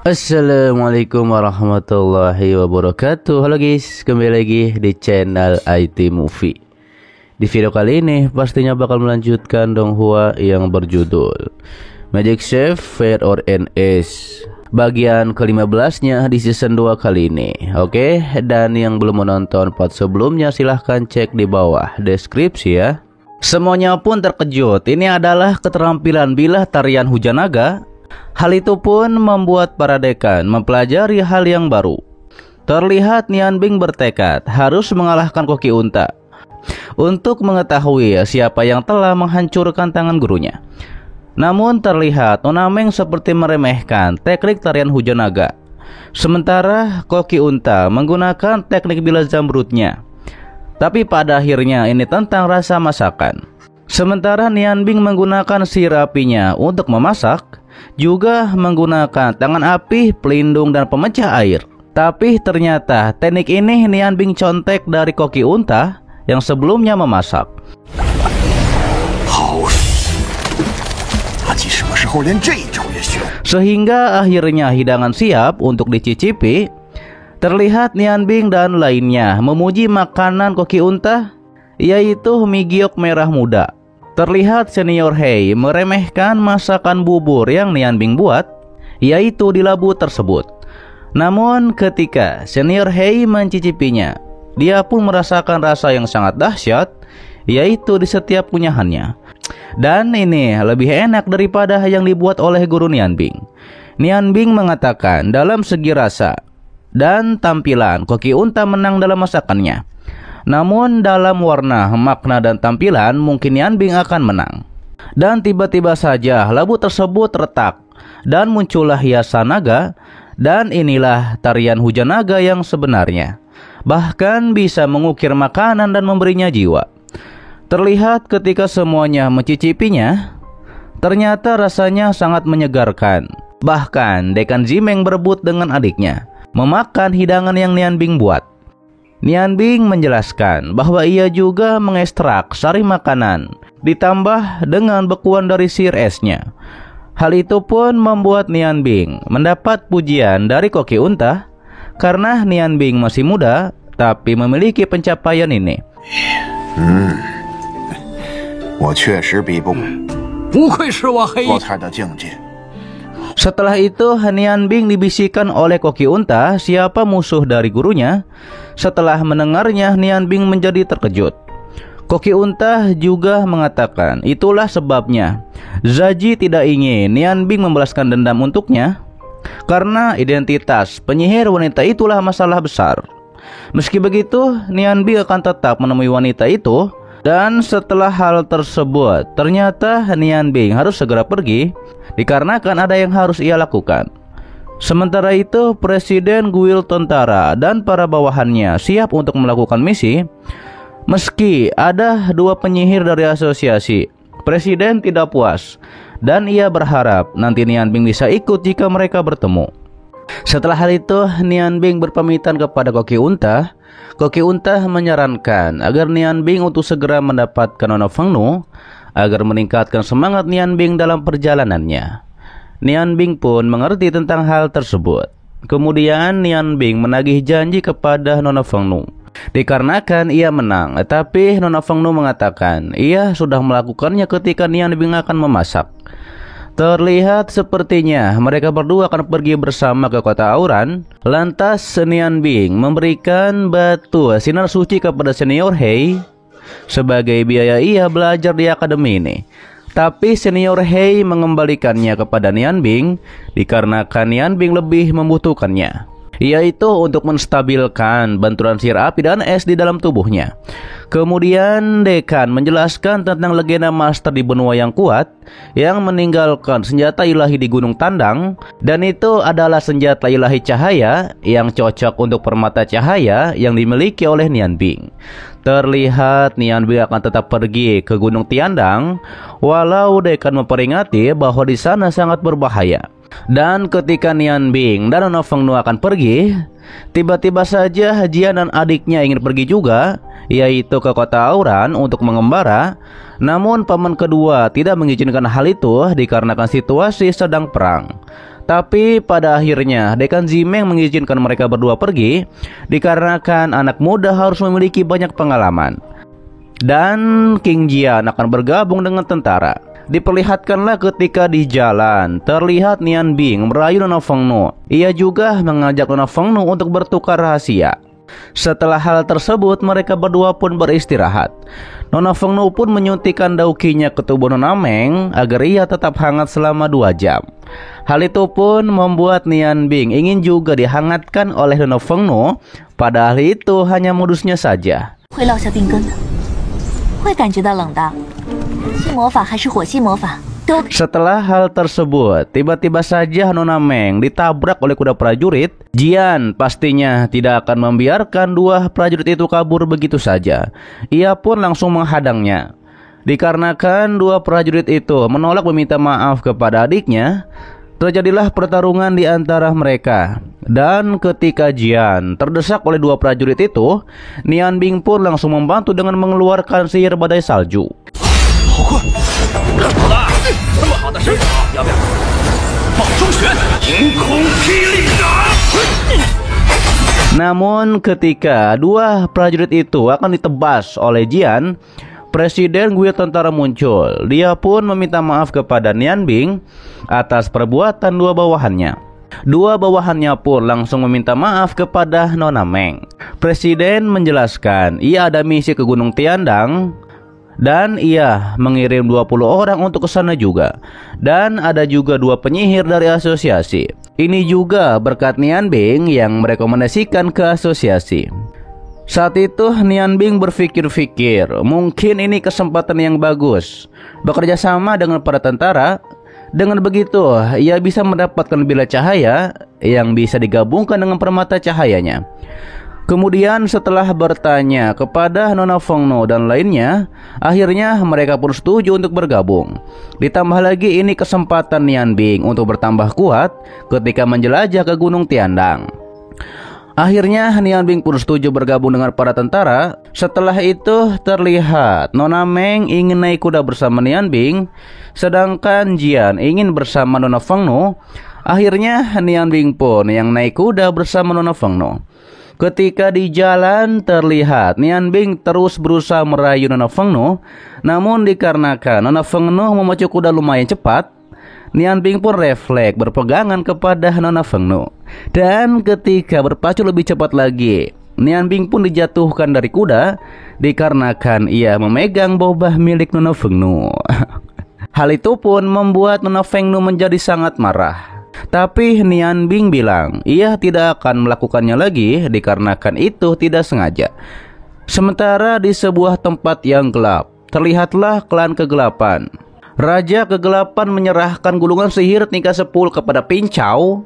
Assalamualaikum warahmatullahi wabarakatuh. Halo guys, kembali lagi di channel IT Movie. Di video kali ini pastinya bakal melanjutkan donghua yang berjudul Magic Chef Fair or NS bagian ke-15 nya di season 2 kali ini. Oke, dan yang belum menonton part sebelumnya silahkan cek di bawah deskripsi ya. Semuanya pun terkejut. Ini adalah keterampilan bilah tarian hujan naga. Hal itu pun membuat para dekan mempelajari hal yang baru. Terlihat Nian Bing bertekad harus mengalahkan Koki Unta untuk mengetahui siapa yang telah menghancurkan tangan gurunya. Namun terlihat Nona Meng seperti meremehkan teknik tarian hujan naga. Sementara Koki Unta menggunakan teknik bilah zamrudnya. Tapi pada akhirnya ini tentang rasa masakan. Sementara Nian Bing menggunakan sihir apinya untuk memasak, juga menggunakan tangan api, pelindung, dan pemecah air. Tapi ternyata teknik ini Nian Bing contek dari Koki Unta yang sebelumnya memasak. Sehingga akhirnya hidangan siap untuk dicicipi. Terlihat Nian Bing dan lainnya memuji makanan Koki Unta, yaitu mie giok merah muda. Terlihat Senior Hei meremehkan masakan bubur yang Nian Bing buat, yaitu di labu tersebut. Namun ketika Senior Hei mencicipinya, dia pun merasakan rasa yang sangat dahsyat, yaitu di setiap kunyahannya. Dan ini lebih enak daripada yang dibuat oleh guru Nian Bing. Nian Bing mengatakan dalam segi rasa dan tampilan Koki Unta menang dalam masakannya. Namun dalam warna, makna, dan tampilan mungkin Nian Bing akan menang. Dan tiba-tiba saja labu tersebut retak dan muncullah hiasan naga. Dan inilah tarian hujan naga yang sebenarnya. Bahkan bisa mengukir makanan dan memberinya jiwa. Terlihat ketika semuanya mencicipinya, ternyata rasanya sangat menyegarkan. Bahkan Dekan Zimeng berebut dengan adiknya memakan hidangan yang Nian Bing buat. Nian Bing menjelaskan bahwa ia juga mengekstrak sari makanan ditambah dengan bekuan dari sihir esnya. Hal itu pun membuat Nian Bing mendapat pujian dari Koki Unta karena Nian Bing masih muda tapi memiliki pencapaian ini. Setelah itu Nian Bing dibisikkan oleh Koki Unta siapa musuh dari gurunya. Setelah mendengarnya Nian Bing menjadi terkejut. Koki Unta juga mengatakan itulah sebabnya Zaji tidak ingin Nian Bing membalaskan dendam untuknya, karena identitas penyihir wanita itulah masalah besar. Meski begitu Nian Bing akan tetap menemui wanita itu. Dan setelah hal tersebut ternyata Nian Bing harus segera pergi dikarenakan ada yang harus ia lakukan. Sementara itu Presiden Guild Tentara dan para bawahannya siap untuk melakukan misi. Meski ada dua penyihir dari asosiasi, Presiden tidak puas dan ia berharap nanti Nian Bing bisa ikut jika mereka bertemu. Setelah hal itu Nian Bing berpamitan kepada Koki Unta. Koki Unta menyarankan agar Nian Bing untuk segera mendapatkan Nona Fengnu agar meningkatkan semangat Nian Bing dalam perjalanannya. Nian Bing pun mengerti tentang hal tersebut. Kemudian Nian Bing menagih janji kepada Nona Fengnu dikarenakan ia menang, tapi Nona Fengnu mengatakan ia sudah melakukannya ketika Nian Bing akan memasak. Terlihat sepertinya mereka berdua akan pergi bersama ke kota Auran. Lantas Nian Bing memberikan batu sinar suci kepada Senior Hei sebagai biaya ia belajar di akademi ini. Tapi Senior Hei mengembalikannya kepada Nian Bing dikarenakan Nian Bing lebih membutuhkannya, yaitu untuk menstabilkan benturan sihir api dan es di dalam tubuhnya. Kemudian Dekan menjelaskan tentang legenda master di benua yang kuat yang meninggalkan senjata ilahi di Gunung Tandang, dan itu adalah senjata ilahi cahaya yang cocok untuk permata cahaya yang dimiliki oleh Nian Bing. Terlihat Nian Bing akan tetap pergi ke Gunung Tiandang walau Dekan memperingati bahwa di sana sangat berbahaya. Dan ketika Nian Bing dan Nona Fengnu akan pergi, tiba-tiba saja Jian dan adiknya ingin pergi juga, yaitu ke kota Auran untuk mengembara. Namun paman kedua tidak mengizinkan hal itu dikarenakan situasi sedang perang. Tapi pada akhirnya Dekan Zimeng mengizinkan mereka berdua pergi dikarenakan anak muda harus memiliki banyak pengalaman. Dan King Jian akan bergabung dengan tentara. Diperlihatkanlah ketika di jalan terlihat Nian Bing merayu Nona Fengnu. Ia juga mengajak Nona Fengnu untuk bertukar rahasia. Setelah hal tersebut, mereka berdua pun beristirahat. Nona Fengnu pun menyuntikkan daukinya ke tubuh Nona Meng agar ia tetap hangat selama 2 jam. Hal itu pun membuat Nian Bing ingin juga dihangatkan oleh Nona Fengnu, padahal itu hanya modusnya saja. Setelah hal tersebut, tiba-tiba saja Nona Meng ditabrak oleh kuda prajurit. Jian pastinya tidak akan membiarkan 2 prajurit itu kabur begitu saja. Ia pun langsung menghadangnya. Dikarenakan 2 prajurit itu menolak meminta maaf kepada adiknya, terjadilah pertarungan di antara mereka. Dan ketika Jian terdesak oleh 2 prajurit itu, Nian Bing pun langsung membantu dengan mengeluarkan sihir badai salju. Namun ketika 2 prajurit itu akan ditebas oleh Jian, Presiden guild tentara muncul. Dia pun meminta maaf kepada Nian Bing atas perbuatan 2 bawahannya. 2 bawahannya pun langsung meminta maaf kepada Nona Meng. Presiden menjelaskan ia ada misi ke Gunung Tiandang dan ia mengirim 20 orang untuk ke sana juga. Dan ada juga 2 penyihir dari asosiasi. Ini juga berkat Nian Bing yang merekomendasikan ke asosiasi. Saat itu Nian Bing berpikir-pikir, mungkin ini kesempatan yang bagus bekerja sama dengan para tentara. Dengan begitu ia bisa mendapatkan bila cahaya yang bisa digabungkan dengan permata cahayanya. Kemudian setelah bertanya kepada Nona Fengnu dan lainnya, akhirnya mereka pun setuju untuk bergabung. Ditambah lagi ini kesempatan Nian Bing untuk bertambah kuat ketika menjelajah ke Gunung Tiandang. Akhirnya Nian Bing pun setuju bergabung dengan para tentara. Setelah itu terlihat Nona Meng ingin naik kuda bersama Nian Bing, sedangkan Jian ingin bersama Nona Fengnu. Akhirnya Nian Bing pun yang naik kuda bersama Nona Fengnu. Ketika di jalan terlihat Nian Bing terus berusaha merayu Nona Fengnu, namun dikarenakan Nona Fengnu memacu kuda lumayan cepat, Nian Bing pun refleks berpegangan kepada Nona Fengnu. Dan ketika berpacu lebih cepat lagi, Nian Bing pun dijatuhkan dari kuda dikarenakan ia memegang bobah milik Nona Fengnu. Hal itu pun membuat Nona Fengnu menjadi sangat marah. Tapi Nian Bing bilang ia tidak akan melakukannya lagi dikarenakan itu tidak sengaja. Sementara di sebuah tempat yang gelap, terlihatlah klan kegelapan. Raja kegelapan menyerahkan gulungan sihir tingkat 10 kepada Pincau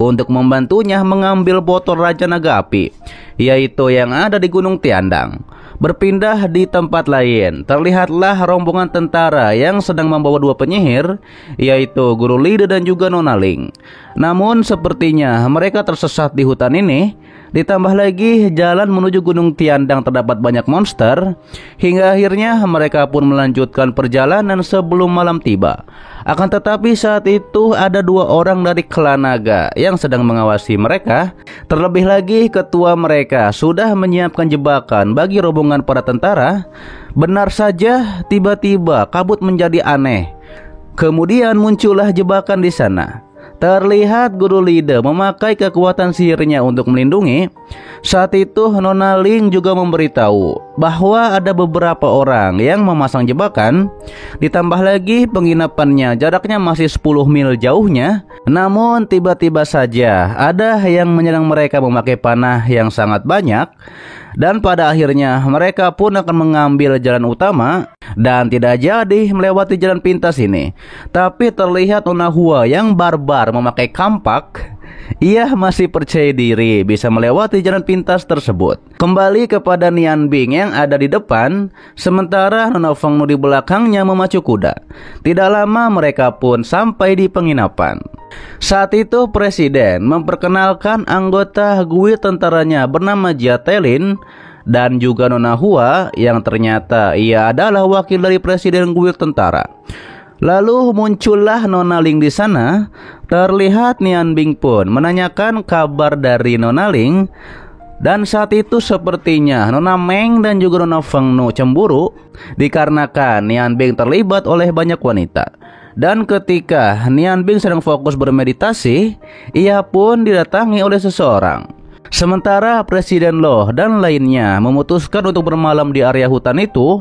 untuk membantunya mengambil botol Raja Naga Api, yaitu yang ada di Gunung Tiandang. Berpindah di tempat lain, terlihatlah rombongan tentara yang sedang membawa 2 penyihir, yaitu Guru Lide dan juga Nona Ling. Namun sepertinya mereka tersesat di hutan ini. Ditambah lagi jalan menuju Gunung Tiandang terdapat banyak monster, hingga akhirnya mereka pun melanjutkan perjalanan sebelum malam tiba. Akan tetapi saat itu ada 2 orang dari klan naga yang sedang mengawasi mereka. Terlebih lagi ketua mereka sudah menyiapkan jebakan bagi rombongan para tentara. Benar saja tiba-tiba kabut menjadi aneh. Kemudian muncullah jebakan di sana. Terlihat Guru Lide memakai kekuatan sihirnya untuk melindungi. Saat itu Nona Ling juga memberitahu bahwa ada beberapa orang yang memasang jebakan. Ditambah lagi penginapannya jaraknya masih 10 mil jauhnya. Namun tiba-tiba saja ada yang menyerang mereka memakai panah yang sangat banyak. Dan pada akhirnya mereka pun akan mengambil jalan utama dan tidak jadi melewati jalan pintas ini. Tapi terlihat Nona Hua yang barbar memakai kampak. Ia masih percaya diri bisa melewati jalan pintas tersebut. Kembali kepada Nian Bing yang ada di depan, sementara Nona Fengnu di belakangnya memacu kuda. Tidak lama mereka pun sampai di penginapan. Saat itu presiden memperkenalkan anggota guild tentaranya bernama Jia Telin dan juga Nona Hua yang ternyata ia adalah wakil dari presiden guild tentara. Lalu muncullah Nona Ling di sana. Terlihat Nian Bing pun menanyakan kabar dari Nona Ling. Dan saat itu sepertinya Nona Meng dan juga Nona Feng Nu cemburu dikarenakan Nian Bing terlibat oleh banyak wanita. Dan ketika Nian Bing sedang fokus bermeditasi, ia pun didatangi oleh seseorang. Sementara Presiden Lo dan lainnya memutuskan untuk bermalam di area hutan itu,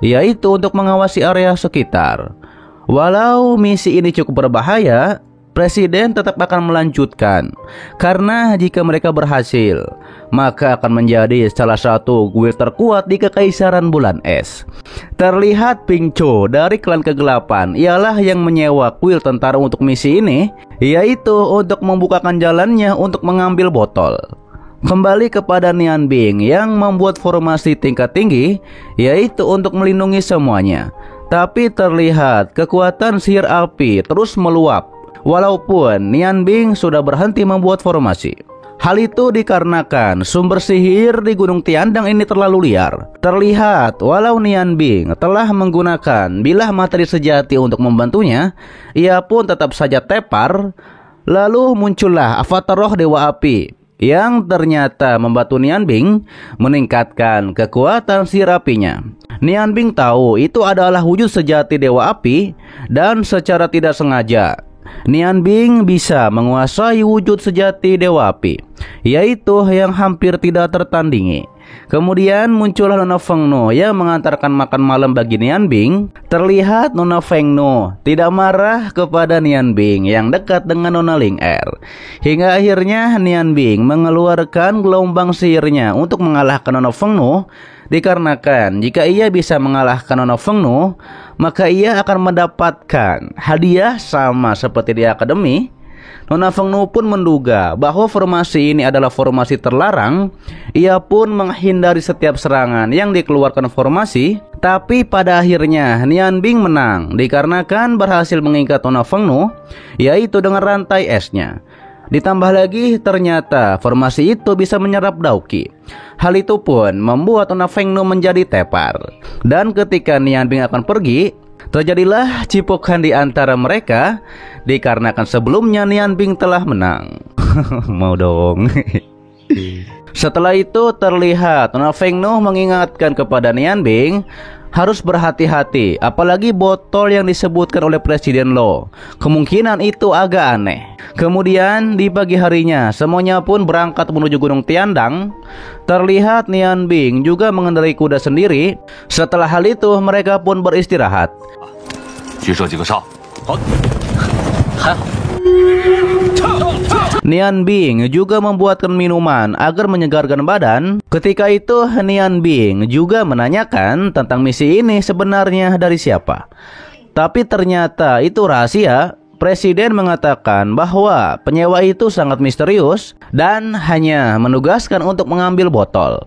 yaitu untuk mengawasi area sekitar. Walau misi ini cukup berbahaya, Presiden tetap akan melanjutkan. Karena jika mereka berhasil, maka akan menjadi salah satu guild terkuat di Kekaisaran Bulan Es. Terlihat Ping Cho dari klan kegelapan ialah yang menyewa guild tentara untuk misi ini, yaitu untuk membukakan jalannya untuk mengambil botol. Kembali kepada Nian Bing yang membuat formasi tingkat tinggi, yaitu untuk melindungi semuanya. Tapi terlihat kekuatan sihir api terus meluap, walaupun Nian Bing sudah berhenti membuat formasi. Hal itu dikarenakan sumber sihir di Gunung Tiandang ini terlalu liar. Terlihat walau Nian Bing telah menggunakan bilah materi sejati untuk membantunya, ia pun tetap saja tepar. Lalu muncullah avatar roh Dewa Api yang ternyata membantu Nian Bing meningkatkan kekuatan sihir apinya. Nian Bing tahu itu adalah wujud sejati Dewa Api, dan secara tidak sengaja Nian Bing bisa menguasai wujud sejati Dewa Api, yaitu yang hampir tidak tertandingi. Kemudian muncullah Nona Feng Nu yang mengantarkan makan malam bagi Nian Bing. Terlihat Nona Feng Nu tidak marah kepada Nian Bing yang dekat dengan Nona Ling Er. Hingga akhirnya Nian Bing mengeluarkan gelombang sihirnya untuk mengalahkan Nona Feng Nu. Dikarenakan jika ia bisa mengalahkan Nona Feng Nu, maka ia akan mendapatkan hadiah sama seperti di akademi. Nona Feng Nu pun menduga bahwa formasi ini adalah formasi terlarang. Ia pun menghindari setiap serangan yang dikeluarkan formasi. Tapi pada akhirnya Nian Bing menang dikarenakan berhasil mengikat Nona Feng Nu, yaitu dengan rantai esnya. Ditambah lagi ternyata formasi itu bisa menyerap Dauki. Hal itu pun membuat Nona Feng Nu menjadi tepar. Dan ketika Nian Bing akan pergi, terjadilah cipokan di antara mereka dikarenakan sebelumnya Nian Bing telah menang. Mau dong. Setelah itu terlihat Nona Feng Nu mengingatkan kepada Nian Bing harus berhati-hati, apalagi botol yang disebutkan oleh Presiden Lo. Kemungkinan itu agak aneh. Kemudian di pagi harinya semuanya pun berangkat menuju Gunung Tiandang. Terlihat Nian Bing juga mengendarai kuda sendiri. Setelah hal itu mereka pun beristirahat. Nian Bing juga membuatkan minuman agar menyegarkan badan. Ketika itu Nian Bing juga menanyakan tentang misi ini sebenarnya dari siapa. Tapi ternyata itu rahasia. Presiden mengatakan bahwa penyewa itu sangat misterius dan hanya menugaskan untuk mengambil botol.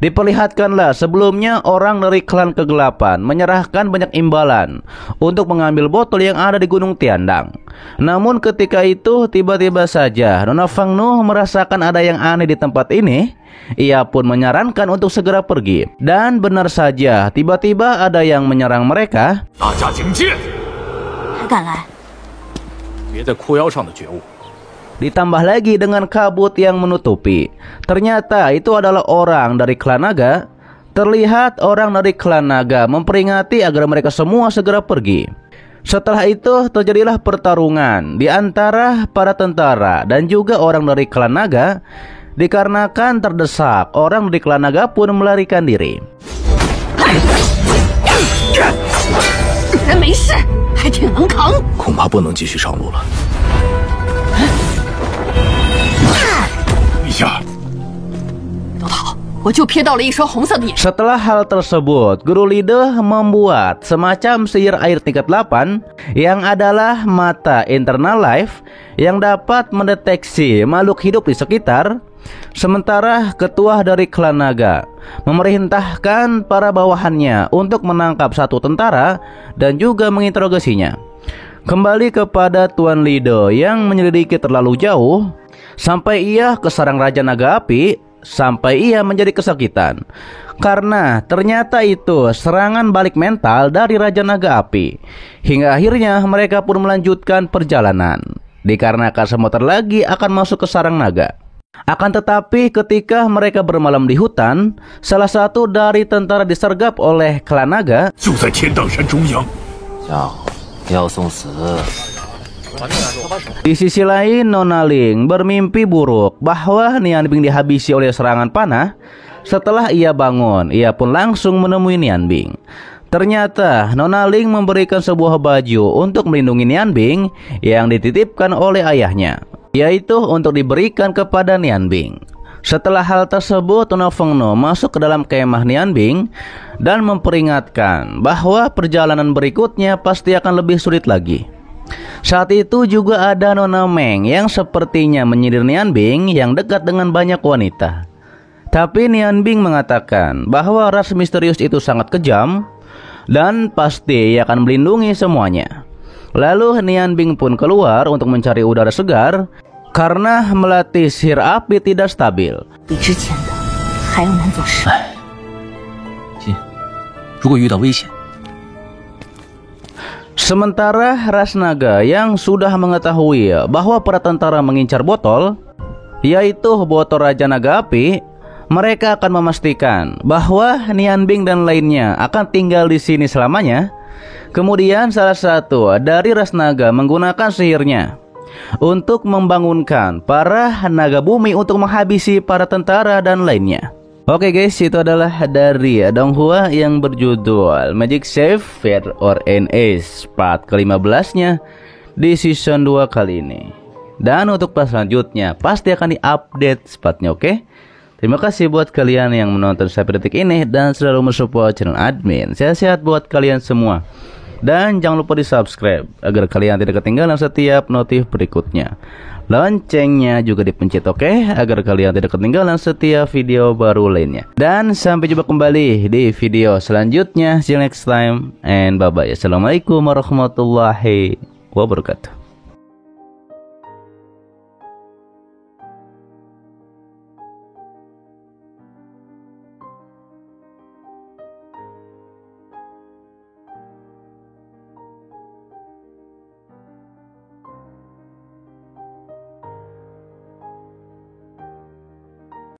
Diperlihatkanlah sebelumnya orang dari klan kegelapan menyerahkan banyak imbalan untuk mengambil botol yang ada di Gunung Tiandang. Namun ketika itu tiba-tiba saja Nona Feng Nu merasakan ada yang aneh di tempat ini. Ia pun menyarankan untuk segera pergi. Dan benar saja tiba-tiba ada yang menyerang mereka. Ditambah lagi dengan kabut yang menutupi. Ternyata itu adalah orang dari klan naga. Terlihat orang dari klan naga memperingati agar mereka semua segera pergi. Setelah itu terjadilah pertarungan di antara para tentara dan juga orang dari klan naga. Dikarenakan terdesak, orang dari klan naga pun melarikan diri. Setelah hal tersebut, Guru Lide membuat semacam sihir air tingkat 8 yang adalah mata internal life yang dapat mendeteksi makhluk hidup di sekitar. Sementara ketua dari klan naga memerintahkan para bawahannya untuk menangkap satu tentara dan juga menginterogasinya. Kembali kepada Tuan Lido yang menyelidiki terlalu jauh sampai ia ke sarang Raja Naga Api. sampai ia menjadi kesakitan. Karena ternyata itu serangan balik mental dari Raja Naga Api. Hingga akhirnya mereka pun melanjutkan perjalanan, dikarenakan sebentar lagi akan masuk ke sarang naga. Akan tetapi ketika mereka bermalam di hutan, salah satu dari tentara disergap oleh klan naga. Di sisi lain, Nona Ling bermimpi buruk bahwa Nian Bing dihabisi oleh serangan panah. Setelah ia bangun, ia pun langsung menemui Nian Bing. Ternyata Nona Ling memberikan sebuah baju untuk melindungi Nian Bing yang dititipkan oleh ayahnya, yaitu untuk diberikan kepada Nian Bing. Setelah hal tersebut, Nona Fengno masuk ke dalam kemah Nian Bing dan memperingatkan bahwa perjalanan berikutnya pasti akan lebih sulit lagi. Saat itu juga ada Nona Meng yang sepertinya menyindir Nian Bing yang dekat dengan banyak wanita. Tapi Nian Bing mengatakan bahwa ras misterius itu sangat kejam dan pasti ia akan melindungi semuanya. Lalu Nian Bing pun keluar untuk mencari udara segar karena melatih sihir api tidak stabil. Sementara ras naga yang sudah mengetahui bahwa para tentara mengincar botol, yaitu botol Raja Naga Api, mereka akan memastikan bahwa Nian Bing dan lainnya akan tinggal di sini selamanya. Kemudian salah satu dari ras naga menggunakan sihirnya untuk membangunkan para naga bumi untuk menghabisi para tentara dan lainnya. Oke guys, itu adalah dari Donghua yang berjudul Magic Save Fear or NS part ke-15-nya di season 2 kali ini. Dan untuk part selanjutnya pasti akan diupdate spotnya, oke? Terima kasih buat kalian yang menonton sampai detik ini dan selalu mensupport channel admin. Sehat-sehat buat kalian semua. Dan jangan lupa di subscribe agar kalian tidak ketinggalan setiap notif berikutnya. Loncengnya juga dipencet, oke? Agar kalian tidak ketinggalan setiap video baru lainnya. Dan sampai jumpa kembali di video selanjutnya. See you next time and bye bye. Assalamualaikum warahmatullahi wabarakatuh.